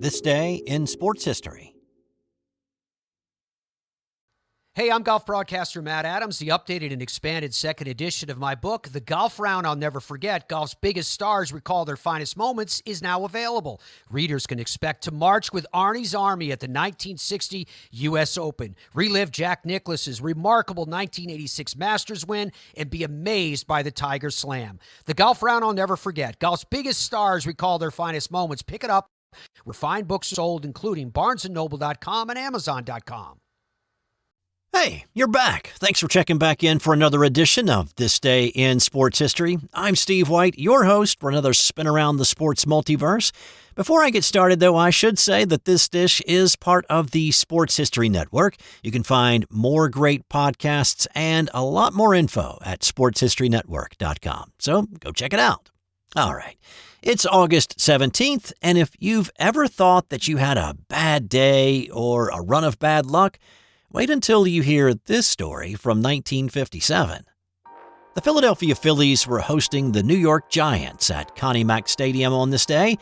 This day in sports history. Hey, I'm golf broadcaster Matt Adams. The updated and expanded second edition of my book, The Golf Round I'll Never Forget, Golf's Biggest Stars Recall Their Finest Moments, is now available. Readers can expect to march with Arnie's Army at the 1960 U.S. Open, relive Jack Nicklaus's remarkable 1986 Masters win, and be amazed by the Tiger Slam. The Golf Round I'll Never Forget, Golf's Biggest Stars Recall Their Finest Moments. Pick it up where fine books are sold, including BarnesandNoble.com and Amazon.com. Hey, you're back. Thanks for checking back in for another edition of This Day in Sports History. I'm Steve White, your host for another spin around the sports multiverse. Before I get started, though, I should say that this dish is part of the Sports History Network. You can find more great podcasts and a lot more info at sportshistorynetwork.com. So go check it out. All right. It's August 17th, and if you've ever thought that you had a bad day or a run of bad luck, wait until you hear this story from 1957. The Philadelphia Phillies were hosting the New York Giants at Connie Mack Stadium on this day.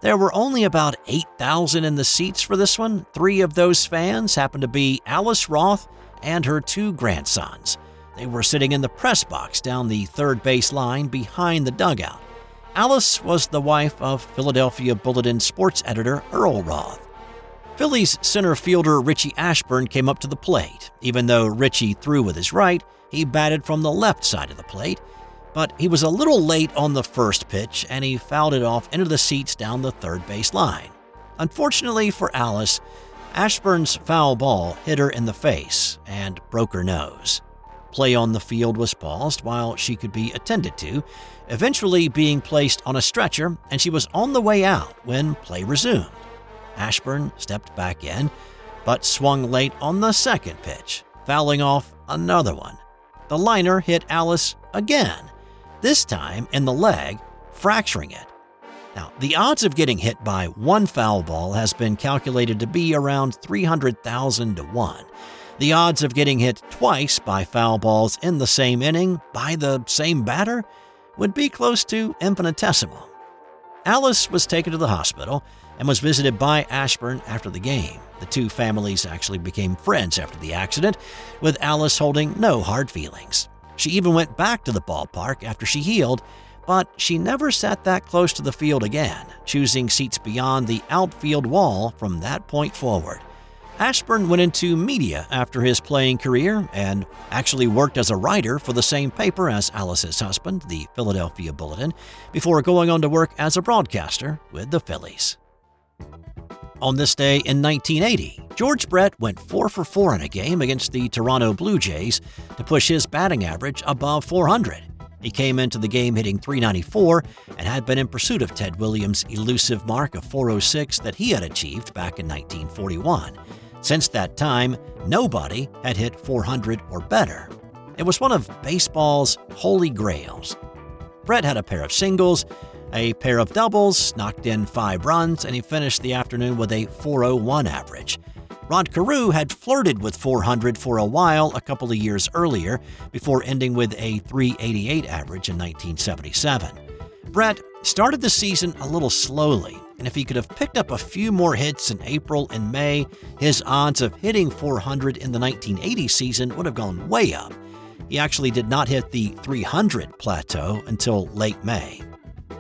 There were only about 8,000 in the seats for this one. 3 of those fans happened to be Alice Roth and her 2 grandsons. They were sitting in the press box down the third base line behind the dugout. Alice was the wife of Philadelphia Bulletin sports editor Earl Roth. Phillies center fielder Richie Ashburn came up to the plate. Even though Richie threw with his right, he batted from the left side of the plate. But he was a little late on the first pitch, and he fouled it off into the seats down the third base line. Unfortunately for Alice, Ashburn's foul ball hit her in the face and broke her nose. Play on the field was paused while she could be attended to, eventually being placed on a stretcher, and she was on the way out when play resumed. Ashburn stepped back in, but swung late on the second pitch, fouling off another one. The liner hit Alice again, this time in the leg, fracturing it. Now, the odds of getting hit by one foul ball has been calculated to be around 300,000 to 1. The odds of getting hit twice by foul balls in the same inning by the same batter would be close to infinitesimal. Alice was taken to the hospital and was visited by Ashburn after the game. The 2 families actually became friends after the accident, with Alice holding no hard feelings. She even went back to the ballpark after she healed, but she never sat that close to the field again, choosing seats beyond the outfield wall from that point forward. Ashburn went into media after his playing career and actually worked as a writer for the same paper as Alice's husband, the Philadelphia Bulletin, before going on to work as a broadcaster with the Phillies. On this day in 1980, George Brett went 4 for 4 in a game against the Toronto Blue Jays to push his batting average above 400. He came into the game hitting .394 and had been in pursuit of Ted Williams' elusive mark of .406 that he had achieved back in 1941. Since that time, nobody had hit 400 or better. It was one of baseball's holy grails. Brett had a pair of singles, a pair of doubles, knocked in 5 runs, and he finished the afternoon with a .401 average. Rod Carew had flirted with 400 for a while a couple of years earlier, before ending with a .388 average in 1977. Brett started the season a little slowly, and if he could have picked up a few more hits in April and May, his odds of hitting 400 in the 1980 season would have gone way up. He actually did not hit the 300 plateau until late May.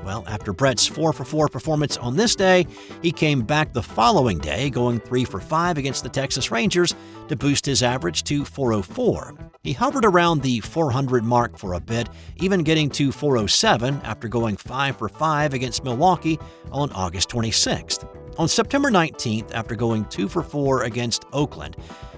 Well, after Brett's 4 for 4 performance on this day, he came back the following day, going 3 for 5 against the Texas Rangers to boost his average to .404. He hovered around the 400 mark for a bit, even getting to .407 after going 5 for 5 against Milwaukee on August 26th. On September 19th, after going 2 for 4 against Oakland,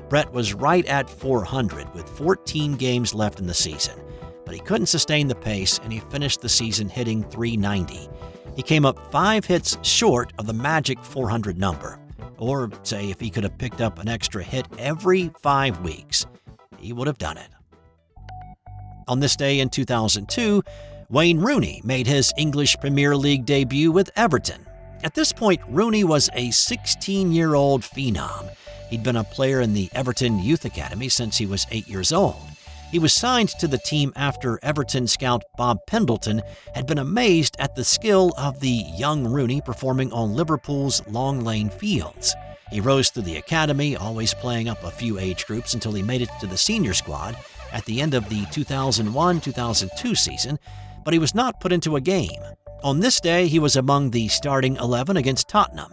Brett was right at 400 with 14 games left in the season. But he couldn't sustain the pace, and he finished the season hitting .390. He came up 5 hits short of the magic 400 number. Or, say, if he could have picked up an extra hit every 5 weeks, he would have done it. On this day in 2002, Wayne Rooney made his English Premier League debut with Everton. At this point, Rooney was a 16-year-old phenom. He'd been a player in the Everton Youth Academy since he was 8 years old. He was signed to the team after Everton scout Bob Pendleton had been amazed at the skill of the young Rooney performing on Liverpool's Long Lane fields. He rose through the academy, always playing up a few age groups until he made it to the senior squad at the end of the 2001-2002 season, but he was not put into a game. On this day, he was among the starting 11 against Tottenham.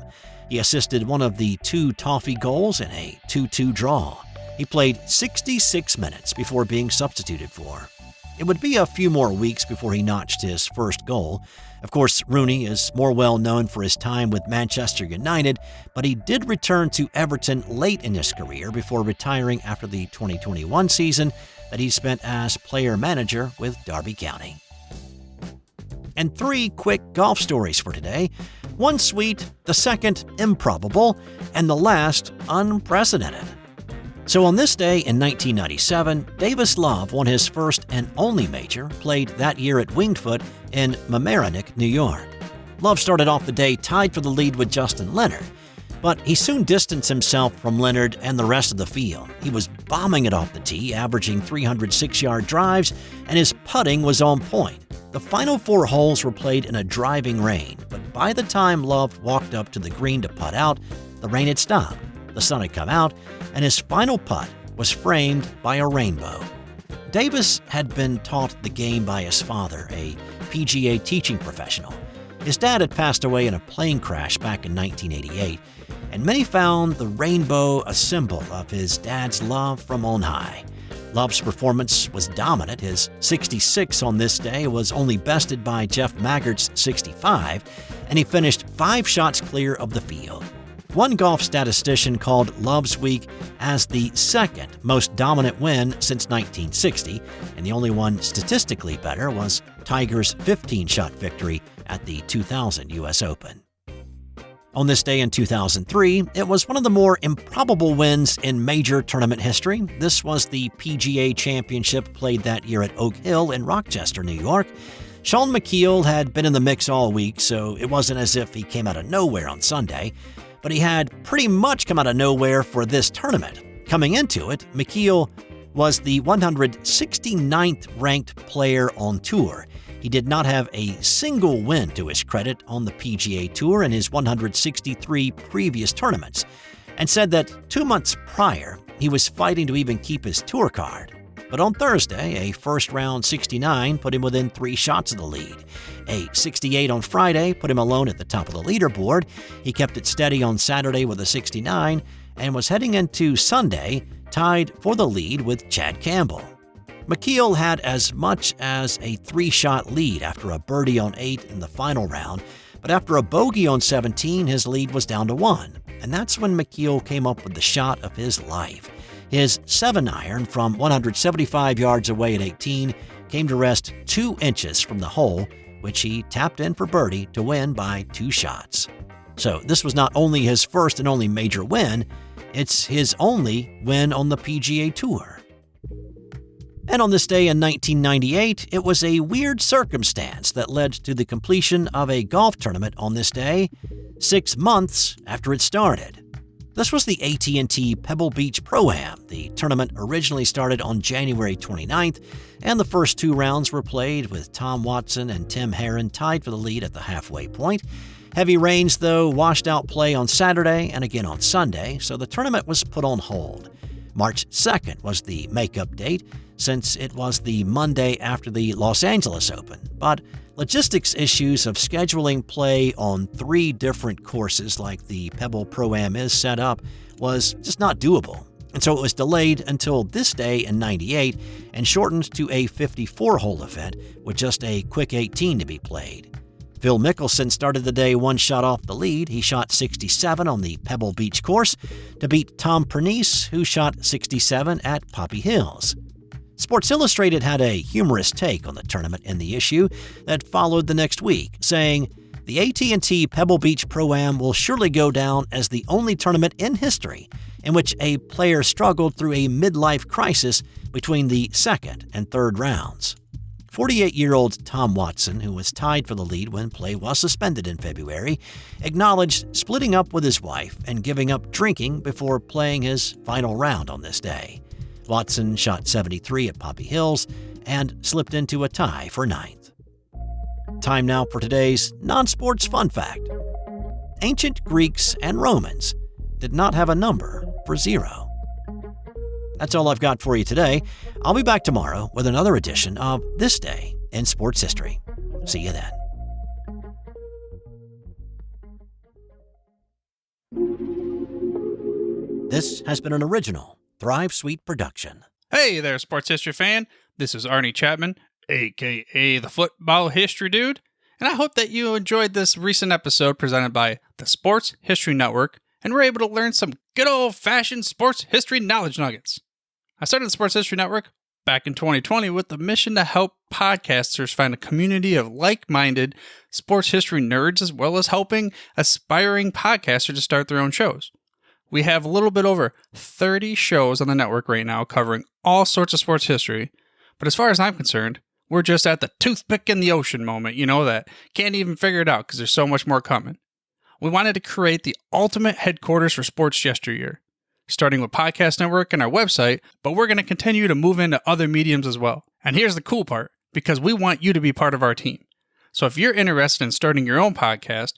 He assisted one of the 2 Toffee goals in a 2-2 draw. He played 66 minutes before being substituted for. It would be a few more weeks before he notched his first goal. Of course, Rooney is more well known for his time with Manchester United, but he did return to Everton late in his career before retiring after the 2021 season that he spent as player-manager with Derby County. And 3 quick golf stories for today. One sweet, the second improbable, and the last unprecedented. So on this day in 1997, Davis Love won his first and only major, played that year at Winged Foot in Mamaroneck, New York. Love started off the day tied for the lead with Justin Leonard, but he soon distanced himself from Leonard and the rest of the field. He was bombing it off the tee, averaging 306-yard drives, and his putting was on point. The final 4 holes were played in a driving rain, but by the time Love walked up to the green to putt out, the rain had stopped, the sun had come out, and his final putt was framed by a rainbow. Davis had been taught the game by his father, a PGA teaching professional. His dad had passed away in a plane crash back in 1988, and many found the rainbow a symbol of his dad's love from on high. Love's performance was dominant. His 66 on this day was only bested by Jeff Maggart's 65, and he finished 5 shots clear of the field. One golf statistician called Love's week as the second most dominant win since 1960, and the only one statistically better was Tiger's 15-shot victory at the 2000 U.S. Open. On this day in 2003, it was one of the more improbable wins in major tournament history. This was the PGA Championship played that year at Oak Hill in Rochester, New York. Shaun Micheel had been in the mix all week, so it wasn't as if he came out of nowhere on Sunday, but he had pretty much come out of nowhere for this tournament. Coming into it, Micheel was the 169th ranked player on tour. He did not have a single win to his credit on the PGA Tour in his 163 previous tournaments, and said that 2 months prior, he was fighting to even keep his tour card. But on Thursday, a first-round 69 put him within 3 shots of the lead. A 68 on Friday put him alone at the top of the leaderboard. He kept it steady on Saturday with a 69 and was heading into Sunday tied for the lead with Chad Campbell. Micheel had as much as a 3-shot lead after a birdie on 8 in the final round, but after a bogey on 17, his lead was down to 1, and that's when Micheel came up with the shot of his life. His 7-iron from 175 yards away at 18 came to rest 2 inches from the hole, which he tapped in for birdie to win by 2 shots. So this was not only his first and only major win, it's his only win on the PGA Tour. And on this day in 1998, it was a weird circumstance that led to the completion of a golf tournament on this day, 6 months after it started. This was the AT&T Pebble Beach Pro-Am. The tournament originally started on January 29th, and the first 2 rounds were played with Tom Watson and Tim Herron tied for the lead at the halfway point. Heavy rains, though, washed out play on Saturday and again on Sunday, so the tournament was put on hold. March 2nd was the makeup date, since it was the Monday after the Los Angeles Open, but logistics issues of scheduling play on 3 different courses like the Pebble Pro-Am is set up was just not doable, and so it was delayed until this day in 98 and shortened to a 54-hole event with just a quick 18 to be played. Phil Mickelson started the day 1 shot off the lead. He shot 67 on the Pebble Beach course to beat Tom Pernice, who shot 67 at Poppy Hills. Sports Illustrated had a humorous take on the tournament and the issue that followed the next week, saying, "The AT&T Pebble Beach Pro-Am will surely go down as the only tournament in history in which a player struggled through a midlife crisis between the second and third rounds." 48-year-old Tom Watson, who was tied for the lead when play was suspended in February, acknowledged splitting up with his wife and giving up drinking before playing his final round on this day. Watson shot 73 at Poppy Hills and slipped into a tie for 9th. Time now for today's non-sports fun fact. Ancient Greeks and Romans did not have a number for 0. That's all I've got for you today. I'll be back tomorrow with another edition of This Day in Sports History. See you then. This has been an original Thrive Suite production. Hey there, sports history fan. This is Arnie Chapman, a.k.a. the Football History Dude, and I hope that you enjoyed this recent episode presented by the Sports History Network and were able to learn some good old-fashioned sports history knowledge nuggets. I started the Sports History Network back in 2020 with the mission to help podcasters find a community of like-minded sports history nerds, as well as helping aspiring podcasters to start their own shows. We have a little bit over 30 shows on the network right now covering all sorts of sports history, but as far as I'm concerned, we're just at the toothpick in the ocean moment, that can't even figure it out because there's so much more coming. We wanted to create the ultimate headquarters for sports yesteryear, starting with Podcast Network and our website, but we're going to continue to move into other mediums as well. And here's the cool part, because we want you to be part of our team. So if you're interested in starting your own podcast,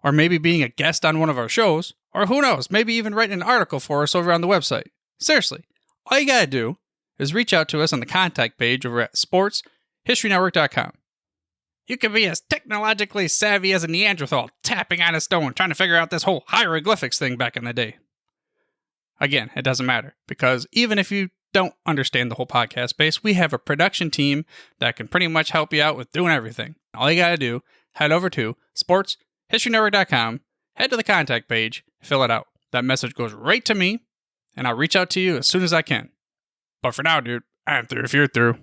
or maybe being a guest on one of our shows, or who knows, maybe even writing an article for us over on the website. Seriously, all you gotta do is reach out to us on the contact page over at sportshistorynetwork.com. You can be as technologically savvy as a Neanderthal tapping on a stone trying to figure out this whole hieroglyphics thing back in the day. Again, it doesn't matter, because even if you don't understand the whole podcast space, we have a production team that can pretty much help you out with doing everything. All you gotta do, head over to sportshistorynetwork.com, head to the contact page, fill it out. That message goes right to me, and I'll reach out to you as soon as I can. But for now, dude, I'm through if you're through.